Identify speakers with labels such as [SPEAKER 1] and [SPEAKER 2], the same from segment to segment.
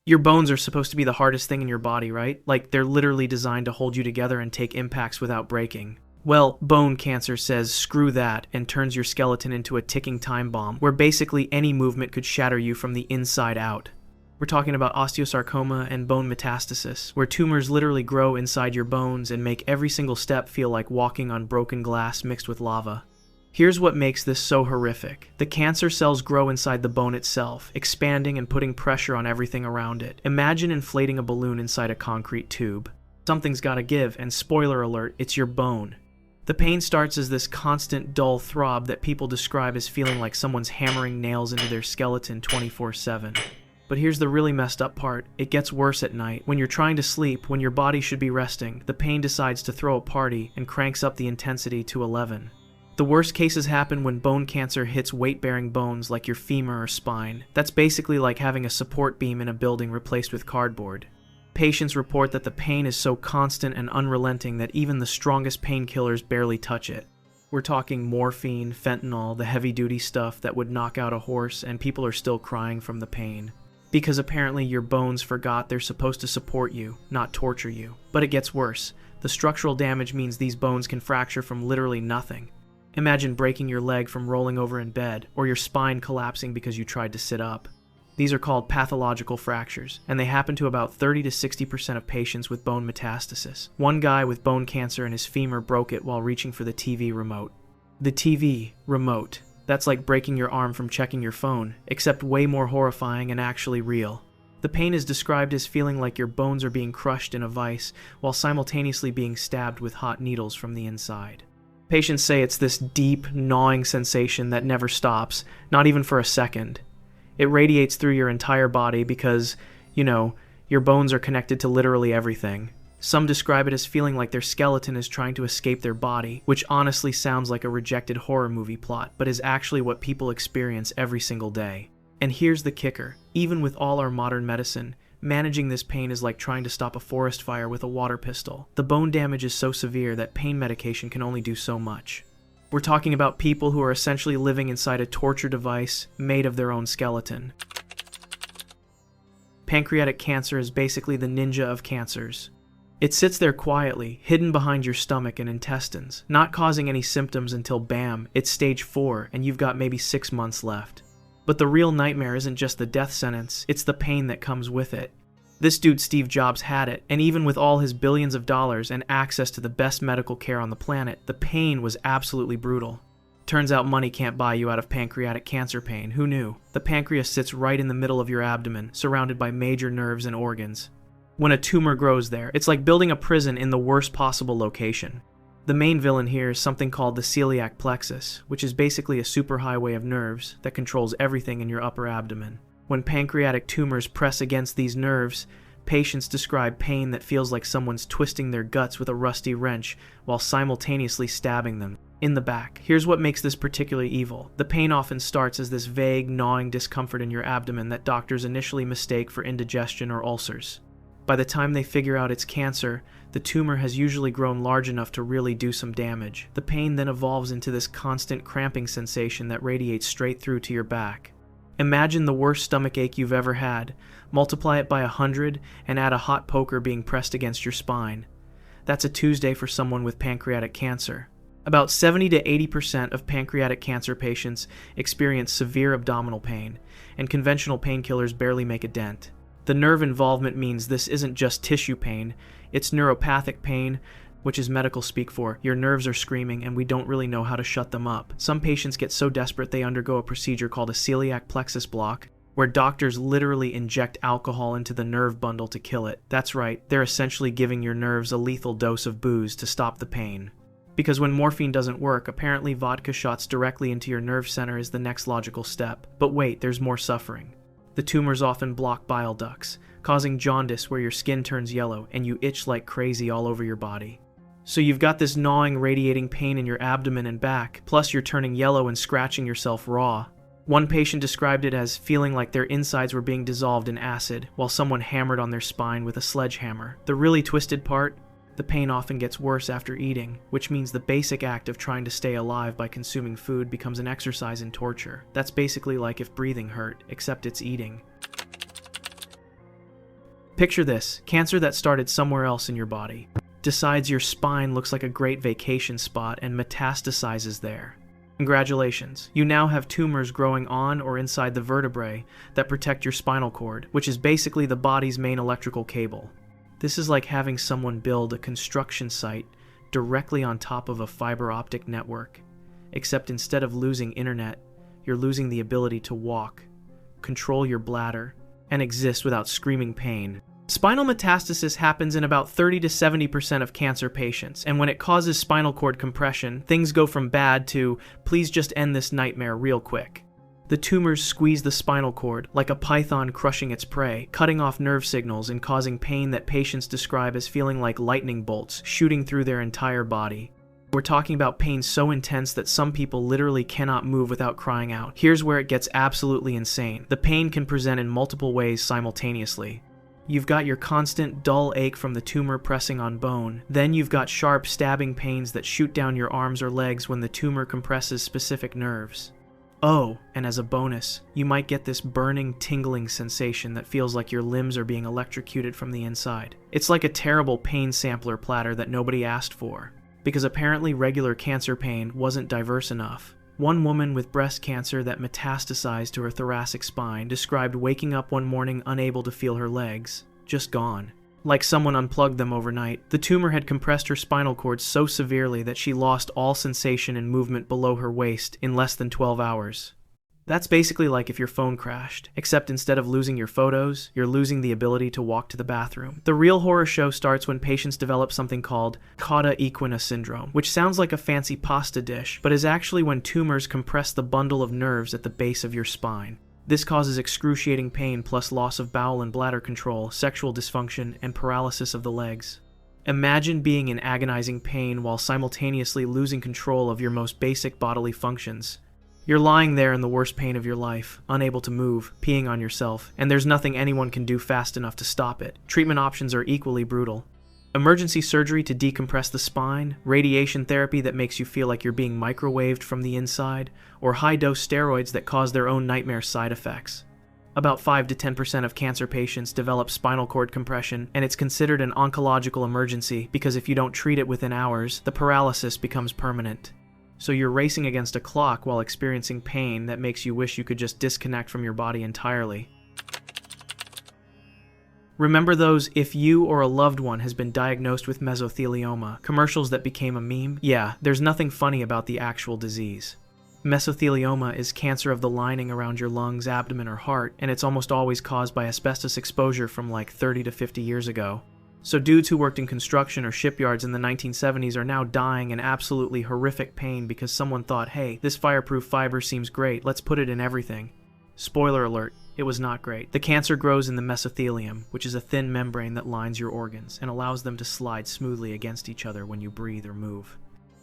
[SPEAKER 1] Your bones are supposed to be the hardest thing in your body, right? Like, they're literally designed to hold you together and take impacts without breaking. Well, bone cancer says screw that and turns your skeleton into a ticking time bomb where basically any movement could shatter you from the inside out. We're talking about osteosarcoma and bone metastasis, where tumors literally grow inside your bones and make every single step feel like walking on broken glass mixed with lava. Here's what makes this so horrific. The cancer cells grow inside the bone itself, expanding and putting pressure on everything around it. Imagine inflating a balloon inside a concrete tube. Something's gotta give, and spoiler alert, it's your bone. The pain starts as this constant, dull throb that people describe as feeling like someone's hammering nails into their skeleton 24/7. But here's the really messed up part. It gets worse at night. When you're trying to sleep, when your body should be resting, the pain decides to throw a party and cranks up the intensity to 11. The worst cases happen when bone cancer hits weight-bearing bones like your femur or spine. That's basically like having a support beam in a building replaced with cardboard. Patients report that the pain is so constant and unrelenting that even the strongest painkillers barely touch it. We're talking morphine, fentanyl, the heavy-duty stuff that would knock out a horse, and people are still crying from the pain. Because apparently your bones forgot they're supposed to support you, not torture you. But it gets worse. The structural damage means these bones can fracture from literally nothing. Imagine breaking your leg from rolling over in bed, or your spine collapsing because you tried to sit up. These are called pathological fractures, and they happen to about 30 to 60% of patients with bone metastasis. One guy with bone cancer and his femur broke it while reaching for the TV remote. The TV remote. That's like breaking your arm from checking your phone, except way more horrifying and actually real. The pain is described as feeling like your bones are being crushed in a vice, while simultaneously being stabbed with hot needles from the inside. Patients say it's this deep, gnawing sensation that never stops, not even for a second. It radiates through your entire body because, your bones are connected to literally everything. Some describe it as feeling like their skeleton is trying to escape their body, which honestly sounds like a rejected horror movie plot, but is actually what people experience every single day. And here's the kicker. Even with all our modern medicine, managing this pain is like trying to stop a forest fire with a water pistol. The bone damage is so severe that pain medication can only do so much. We're talking about people who are essentially living inside a torture device made of their own skeleton. Pancreatic cancer is basically the ninja of cancers. It sits there quietly, hidden behind your stomach and intestines, not causing any symptoms until bam, it's stage 4 and you've got maybe 6 months left. But the real nightmare isn't just the death sentence, it's the pain that comes with it. This dude Steve Jobs had it, and even with all his billions of dollars and access to the best medical care on the planet, the pain was absolutely brutal. Turns out money can't buy you out of pancreatic cancer pain, who knew? The pancreas sits right in the middle of your abdomen, surrounded by major nerves and organs. When a tumor grows there, it's like building a prison in the worst possible location. The main villain here is something called the celiac plexus, which is basically a superhighway of nerves that controls everything in your upper abdomen. When pancreatic tumors press against these nerves, patients describe pain that feels like someone's twisting their guts with a rusty wrench while simultaneously stabbing them in the back. Here's what makes this particularly evil. The pain often starts as this vague, gnawing discomfort in your abdomen that doctors initially mistake for indigestion or ulcers. By the time they figure out it's cancer, the tumor has usually grown large enough to really do some damage. The pain then evolves into this constant cramping sensation that radiates straight through to your back. Imagine the worst stomachache you've ever had, multiply it by 100, and add a hot poker being pressed against your spine. That's a Tuesday for someone with pancreatic cancer. About 70 to 80% of pancreatic cancer patients experience severe abdominal pain, and conventional painkillers barely make a dent. The nerve involvement means this isn't just tissue pain, it's neuropathic pain, which is medical speak for your nerves are screaming and we don't really know how to shut them up. Some patients get so desperate they undergo a procedure called a celiac plexus block, where doctors literally inject alcohol into the nerve bundle to kill it. That's right, they're essentially giving your nerves a lethal dose of booze to stop the pain. Because when morphine doesn't work, apparently vodka shots directly into your nerve center is the next logical step. But wait, there's more suffering. The tumors often block bile ducts, causing jaundice where your skin turns yellow and you itch like crazy all over your body. So you've got this gnawing, radiating pain in your abdomen and back, plus you're turning yellow and scratching yourself raw. One patient described it as feeling like their insides were being dissolved in acid while someone hammered on their spine with a sledgehammer. The really twisted part? The pain often gets worse after eating, which means the basic act of trying to stay alive by consuming food becomes an exercise in torture. That's basically like if breathing hurt, except it's eating. Picture this: cancer that started somewhere else in your body decides your spine looks like a great vacation spot and metastasizes there. Congratulations, you now have tumors growing on or inside the vertebrae that protect your spinal cord, which is basically the body's main electrical cable. This is like having someone build a construction site directly on top of a fiber optic network, except instead of losing internet, you're losing the ability to walk, control your bladder, and exist without screaming pain. Spinal metastasis happens in about 30 to 70% of cancer patients, and when it causes spinal cord compression, things go from bad to, please just end this nightmare real quick. The tumors squeeze the spinal cord like a python crushing its prey, cutting off nerve signals and causing pain that patients describe as feeling like lightning bolts shooting through their entire body. We're talking about pain so intense that some people literally cannot move without crying out. Here's where it gets absolutely insane. The pain can present in multiple ways simultaneously. You've got your constant dull ache from the tumor pressing on bone. Then you've got sharp stabbing pains that shoot down your arms or legs when the tumor compresses specific nerves. Oh, and as a bonus, you might get this burning, tingling sensation that feels like your limbs are being electrocuted from the inside. It's like a terrible pain sampler platter that nobody asked for, because apparently regular cancer pain wasn't diverse enough. One woman with breast cancer that metastasized to her thoracic spine described waking up one morning unable to feel her legs, just gone. Like someone unplugged them overnight. The tumor had compressed her spinal cord so severely that she lost all sensation and movement below her waist in less than 12 hours. That's basically like if your phone crashed, except instead of losing your photos, you're losing the ability to walk to the bathroom. The real horror show starts when patients develop something called cauda equina syndrome, which sounds like a fancy pasta dish, but is actually when tumors compress the bundle of nerves at the base of your spine. This causes excruciating pain plus loss of bowel and bladder control, sexual dysfunction, and paralysis of the legs. Imagine being in agonizing pain while simultaneously losing control of your most basic bodily functions. You're lying there in the worst pain of your life, unable to move, peeing on yourself, and there's nothing anyone can do fast enough to stop it. Treatment options are equally brutal. Emergency surgery to decompress the spine, radiation therapy that makes you feel like you're being microwaved from the inside, or high-dose steroids that cause their own nightmare side effects. About 5 to 10% of cancer patients develop spinal cord compression, and it's considered an oncological emergency because if you don't treat it within hours, the paralysis becomes permanent. So you're racing against a clock while experiencing pain that makes you wish you could just disconnect from your body entirely. Remember those "if you or a loved one has been diagnosed with mesothelioma" commercials that became a meme? Yeah, there's nothing funny about the actual disease. Mesothelioma is cancer of the lining around your lungs, abdomen, or heart, and it's almost always caused by asbestos exposure from like 30 to 50 years ago. So dudes who worked in construction or shipyards in the 1970s are now dying in absolutely horrific pain because someone thought, hey, this fireproof fiber seems great, let's put it in everything. Spoiler alert, it was not great. The cancer grows in the mesothelium, which is a thin membrane that lines your organs and allows them to slide smoothly against each other when you breathe or move.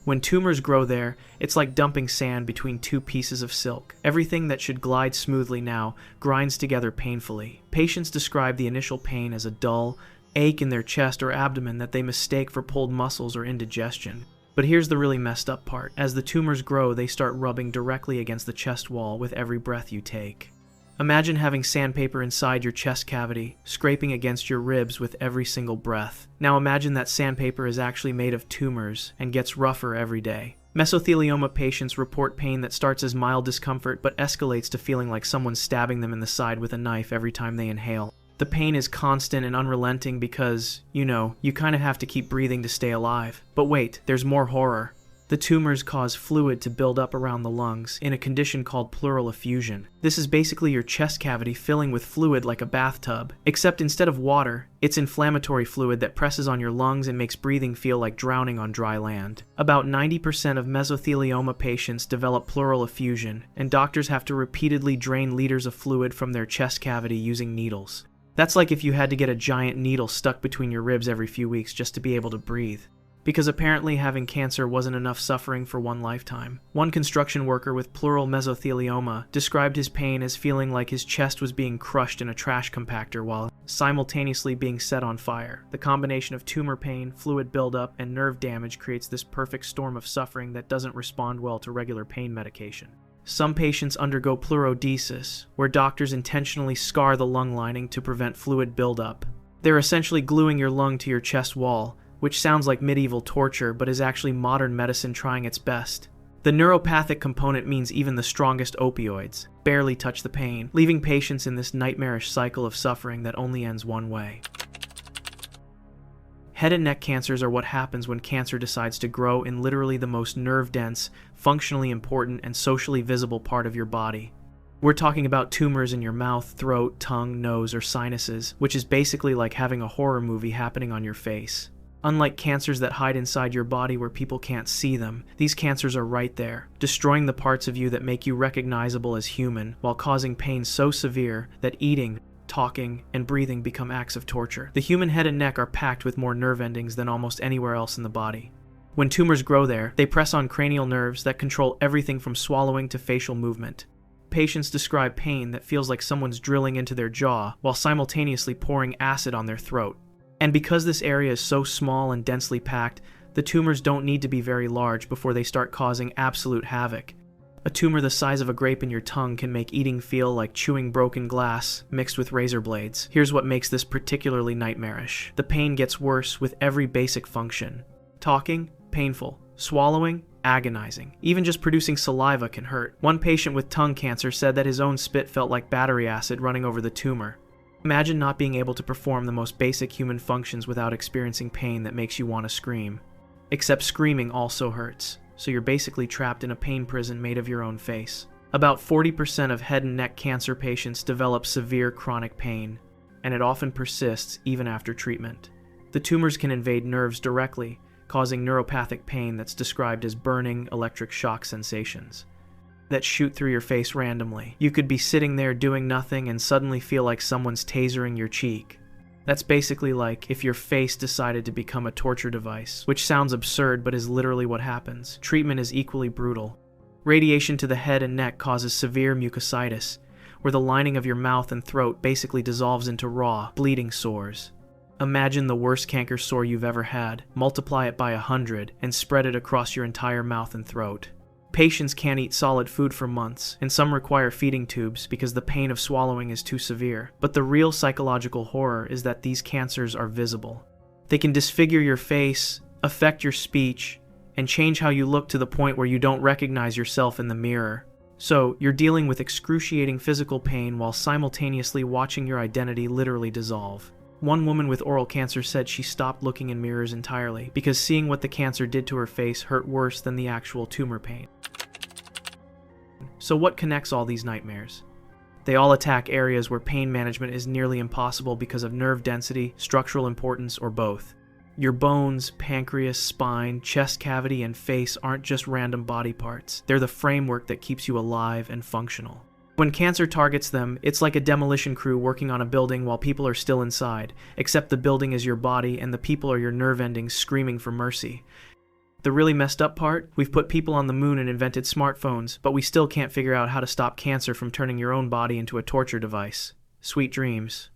[SPEAKER 1] When tumors grow there, it's like dumping sand between two pieces of silk. Everything that should glide smoothly now grinds together painfully. Patients describe the initial pain as a dull ache in their chest or abdomen that they mistake for pulled muscles or indigestion. But here's the really messed up part. As the tumors grow, they start rubbing directly against the chest wall with every breath you take. Imagine having sandpaper inside your chest cavity, scraping against your ribs with every single breath. Now imagine that sandpaper is actually made of tumors and gets rougher every day. Mesothelioma patients report pain that starts as mild discomfort but escalates to feeling like someone's stabbing them in the side with a knife every time they inhale. The pain is constant and unrelenting because, you kind of have to keep breathing to stay alive. But wait, there's more horror. The tumors cause fluid to build up around the lungs in a condition called pleural effusion. This is basically your chest cavity filling with fluid like a bathtub, except instead of water, it's inflammatory fluid that presses on your lungs and makes breathing feel like drowning on dry land. About 90% of mesothelioma patients develop pleural effusion, and doctors have to repeatedly drain liters of fluid from their chest cavity using needles. That's like if you had to get a giant needle stuck between your ribs every few weeks just to be able to breathe. Because apparently having cancer wasn't enough suffering for one lifetime. One construction worker with pleural mesothelioma described his pain as feeling like his chest was being crushed in a trash compactor while simultaneously being set on fire. The combination of tumor pain, fluid buildup, and nerve damage creates this perfect storm of suffering that doesn't respond well to regular pain medication. Some patients undergo pleurodesis, where doctors intentionally scar the lung lining to prevent fluid buildup. They're essentially gluing your lung to your chest wall, which sounds like medieval torture but is actually modern medicine trying its best. The neuropathic component means even the strongest opioids barely touch the pain, leaving patients in this nightmarish cycle of suffering that only ends one way. Head and neck cancers are what happens when cancer decides to grow in literally the most nerve-dense, functionally important, and socially visible part of your body. We're talking about tumors in your mouth, throat, tongue, nose, or sinuses, which is basically like having a horror movie happening on your face. Unlike cancers that hide inside your body where people can't see them, these cancers are right there, destroying the parts of you that make you recognizable as human, while causing pain so severe that eating, talking, and breathing become acts of torture. The human head and neck are packed with more nerve endings than almost anywhere else in the body. When tumors grow there, they press on cranial nerves that control everything from swallowing to facial movement. Patients describe pain that feels like someone's drilling into their jaw while simultaneously pouring acid on their throat. And because this area is so small and densely packed, the tumors don't need to be very large before they start causing absolute havoc. A tumor the size of a grape in your tongue can make eating feel like chewing broken glass mixed with razor blades. Here's what makes this particularly nightmarish. The pain gets worse with every basic function. Talking, painful. Swallowing, agonizing. Even just producing saliva can hurt. One patient with tongue cancer said that his own spit felt like battery acid running over the tumor. Imagine not being able to perform the most basic human functions without experiencing pain that makes you want to scream. Except screaming also hurts, so you're basically trapped in a pain prison made of your own face. About 40% of head and neck cancer patients develop severe chronic pain, and it often persists even after treatment. The tumors can invade nerves directly, causing neuropathic pain that's described as burning electric shock sensations that shoot through your face randomly. You could be sitting there doing nothing and suddenly feel like someone's tasering your cheek. That's basically like if your face decided to become a torture device, which sounds absurd but is literally what happens. Treatment is equally brutal. Radiation to the head and neck causes severe mucositis, where the lining of your mouth and throat basically dissolves into raw, bleeding sores. Imagine the worst canker sore you've ever had, multiply it by 100, and spread it across your entire mouth and throat. Patients can't eat solid food for months, and some require feeding tubes because the pain of swallowing is too severe. But the real psychological horror is that these cancers are visible. They can disfigure your face, affect your speech, and change how you look to the point where you don't recognize yourself in the mirror. So, you're dealing with excruciating physical pain while simultaneously watching your identity literally dissolve. One woman with oral cancer said she stopped looking in mirrors entirely because seeing what the cancer did to her face hurt worse than the actual tumor pain. So what connects all these nightmares? They all attack areas where pain management is nearly impossible because of nerve density, structural importance, or both. Your bones, pancreas, spine, chest cavity, and face aren't just random body parts. They're the framework that keeps you alive and functional. When cancer targets them, it's like a demolition crew working on a building while people are still inside, except the building is your body and the people are your nerve endings screaming for mercy. The really messed up part? We've put people on the moon and invented smartphones, but we still can't figure out how to stop cancer from turning your own body into a torture device. Sweet dreams.